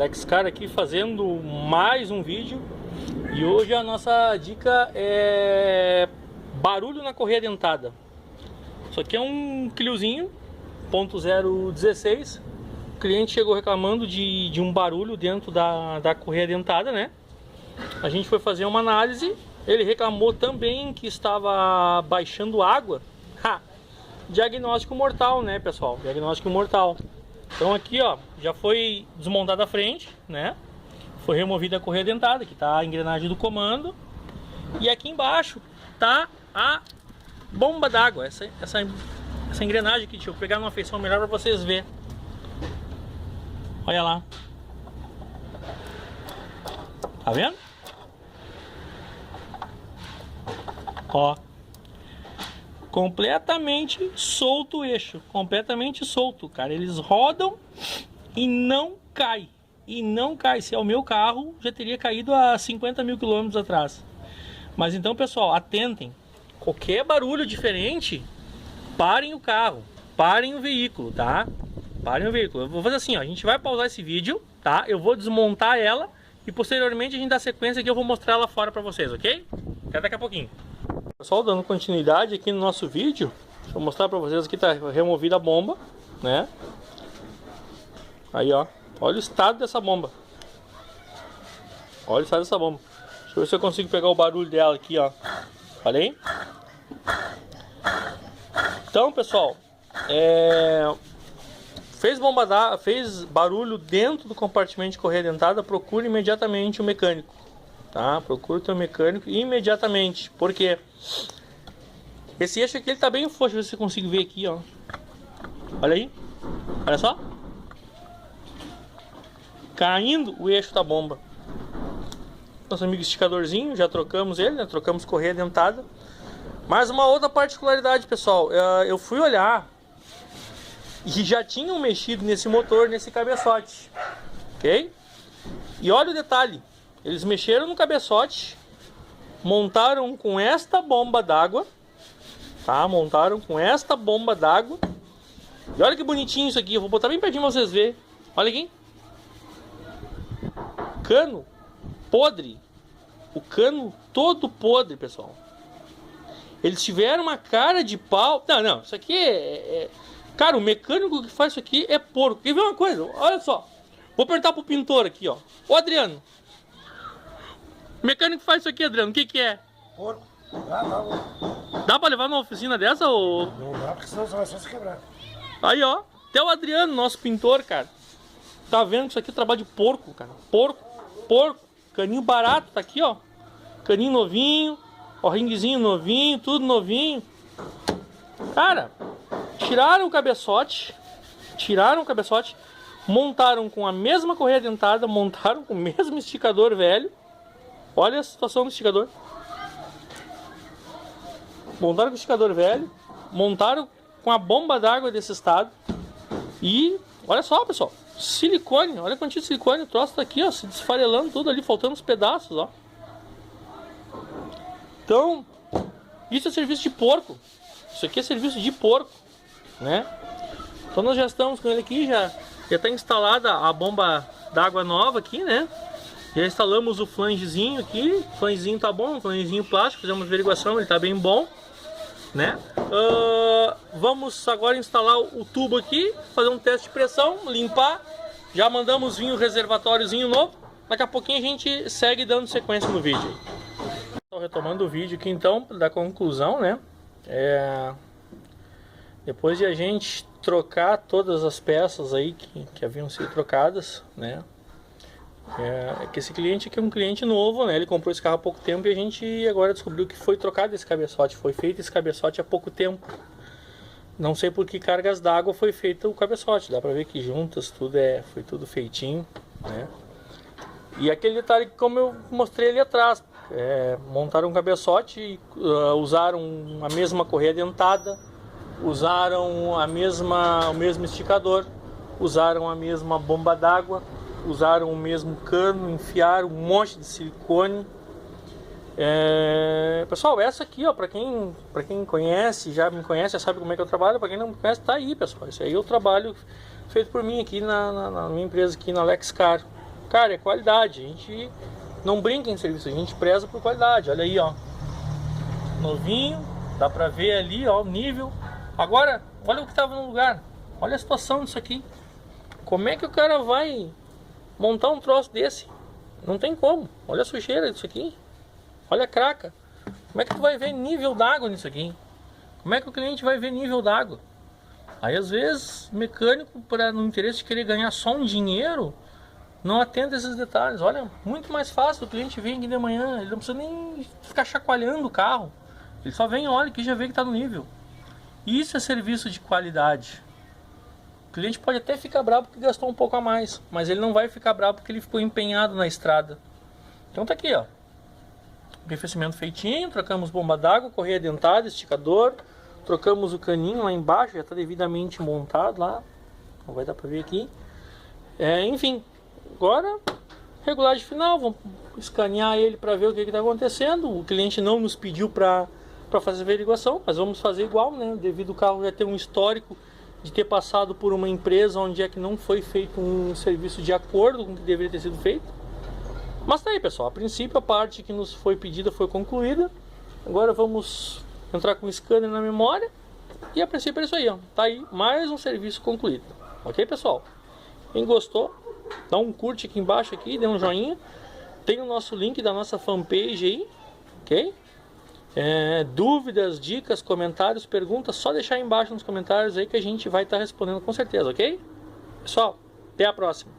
Lexcar aqui fazendo mais um vídeo. E hoje a nossa dica é barulho na correia dentada. Isso aqui é um Cliozinho .016. O cliente chegou reclamando de um barulho dentro da correia dentada, né? A gente foi fazer uma análise. Ele reclamou também que estava baixando água. Diagnóstico mortal, né, pessoal? Diagnóstico mortal. Então aqui, ó, já foi desmontada a frente, né? Foi removida a correia dentada, que tá a engrenagem do comando. E aqui embaixo tá a bomba d'água. Essa engrenagem aqui, deixa eu pegar numa feição melhor para vocês verem. Olha lá. Tá vendo? Ó. Completamente solto o eixo. Completamente solto, cara. Eles rodam e não cai. E não cai. Se é o meu carro, já teria caído há 50 mil quilômetros atrás. Mas então, pessoal, atentem. Qualquer barulho diferente, parem o carro. Parem o veículo, tá? Parem o veículo. Eu vou fazer assim, ó. A gente vai pausar esse vídeo, tá? Eu vou desmontar ela e posteriormente a gente dá sequência aqui. Eu vou mostrar ela fora pra vocês, ok? Até daqui a pouquinho. Pessoal, dando continuidade aqui no nosso vídeo, deixa eu mostrar pra vocês aqui, tá removida a bomba, né? Aí, ó. Olha o estado dessa bomba. Olha o estado dessa bomba. Deixa eu ver se eu consigo pegar o barulho dela aqui, ó. Olha aí. Então, pessoal, fez barulho dentro do compartimento de correia dentada, procure imediatamente o mecânico, tá? Procure o teu mecânico imediatamente. Por quê? Esse eixo aqui ele tá bem frouxo, se você consegue ver aqui, ó. Olha aí. Olha só. Caindo o eixo da bomba. Nosso amigo esticadorzinho, já trocamos ele, né? Trocamos correia dentada. Mas uma outra particularidade, pessoal, eu fui olhar e já tinham mexido nesse motor, nesse cabeçote, ok? E olha o detalhe, eles mexeram no cabeçote, montaram com esta bomba d'água, tá? Montaram com esta bomba d'água. E olha que bonitinho isso aqui, eu vou botar bem pertinho pra vocês verem. Olha aqui. Cano podre. O cano todo podre, pessoal. Eles tiveram uma cara de pau. Não, isso aqui Cara, o mecânico que faz isso aqui é porco. Quer ver uma coisa? Olha só. Vou perguntar pro pintor aqui, ó. Ô, Adriano. O mecânico que faz isso aqui, Adriano, o que que é? Porco. Dá pra levar numa oficina dessa ou... Não dá, porque senão você vai só se quebrar. Aí, ó. Até o Adriano, nosso pintor, cara. Tá vendo que isso aqui é trabalho de porco, cara. Porco. Caninho barato, tá aqui, ó. Caninho novinho. Ó, ringuezinho novinho, tudo novinho. Cara, tiraram o cabeçote. Montaram com a mesma correia dentada. Montaram com o mesmo esticador velho. Olha a situação do esticador. Montaram com o esticador velho. Montaram com a bomba d'água desse estado. E olha só, pessoal. Silicone, olha a quantia de silicone. O troço tá aqui, ó, se desfarelando tudo ali, faltando os pedaços, ó. Então, isso é serviço de porco. Isso aqui é serviço de porco, né? Então nós já estamos com ele aqui, já está instalada a bomba d'água nova aqui, né? Já instalamos o flangezinho aqui. O flangezinho tá bom, o flangezinho plástico, fizemos averiguação, ele tá bem bom, né? Vamos agora instalar o tubo aqui, fazer um teste de pressão, limpar. Já mandamos vir o reservatóriozinho novo. Daqui a pouquinho a gente segue dando sequência no vídeo. Estou retomando o vídeo aqui então, da conclusão, né? Depois de a gente trocar todas as peças aí que haviam sido trocadas, né? Que esse cliente aqui é um cliente novo, né? Ele comprou esse carro há pouco tempo e a gente agora descobriu que foi trocado esse cabeçote. Foi feito esse cabeçote há pouco tempo. Não sei por que cargas d'água foi feito o cabeçote. Dá pra ver que juntas tudo foi tudo feitinho, né? E aquele detalhe que, como eu mostrei ali atrás, montaram um cabeçote, usaram a mesma correia dentada, usaram o mesmo esticador, usaram a mesma bomba d'água, usaram o mesmo cano, enfiaram um monte de silicone. Pessoal, essa aqui, ó, para quem conhece, já me conhece, já sabe como é que eu trabalho. Para quem não me conhece, tá aí, pessoal. Isso aí é o trabalho feito por mim aqui na minha empresa aqui na Lexcar, Cara, é qualidade. A gente não brinca em serviço, a gente preza por qualidade. Olha aí, ó. Novinho, dá pra ver ali, ó, o nível. Agora, olha o que tava no lugar. Olha a situação disso aqui. Como é que o cara vai montar um troço desse? Não tem como. Olha a sujeira disso aqui. Olha a craca. Como é que tu vai ver nível d'água nisso aqui? Como é que o cliente vai ver nível d'água? Aí às vezes, mecânico, no interesse de querer ganhar só um dinheiro, não atenta a esses detalhes. Olha, muito mais fácil, o cliente vem aqui de manhã, ele não precisa nem ficar chacoalhando o carro. Ele só vem, olha aqui, já vê que está no nível. Isso é serviço de qualidade. O cliente pode até ficar bravo porque gastou um pouco a mais, mas ele não vai ficar bravo porque ele ficou empenhado na estrada. Então tá aqui, ó. Arrefecimento feitinho, trocamos bomba d'água, correia dentada, esticador. Trocamos o caninho lá embaixo, já está devidamente montado lá. Não vai dar para ver aqui. Enfim, agora regulagem final, vamos escanear ele para ver o que está acontecendo. O cliente não nos pediu para fazer averiguação, mas vamos fazer igual, né? Devido ao carro já ter um histórico de ter passado por uma empresa onde é que não foi feito um serviço de acordo com o que deveria ter sido feito. Mas tá aí, pessoal, a princípio a parte que nos foi pedida foi concluída. Agora vamos entrar com o scanner na memória. E a princípio é isso aí, ó. Tá aí mais um serviço concluído. Ok, pessoal? Quem gostou, dá um curte aqui embaixo aqui, dê um joinha. Tem o nosso link da nossa fanpage aí, ok? Dúvidas, dicas, comentários, perguntas, só deixar aí embaixo nos comentários aí que a gente vai estar respondendo com certeza, ok? Pessoal, até a próxima.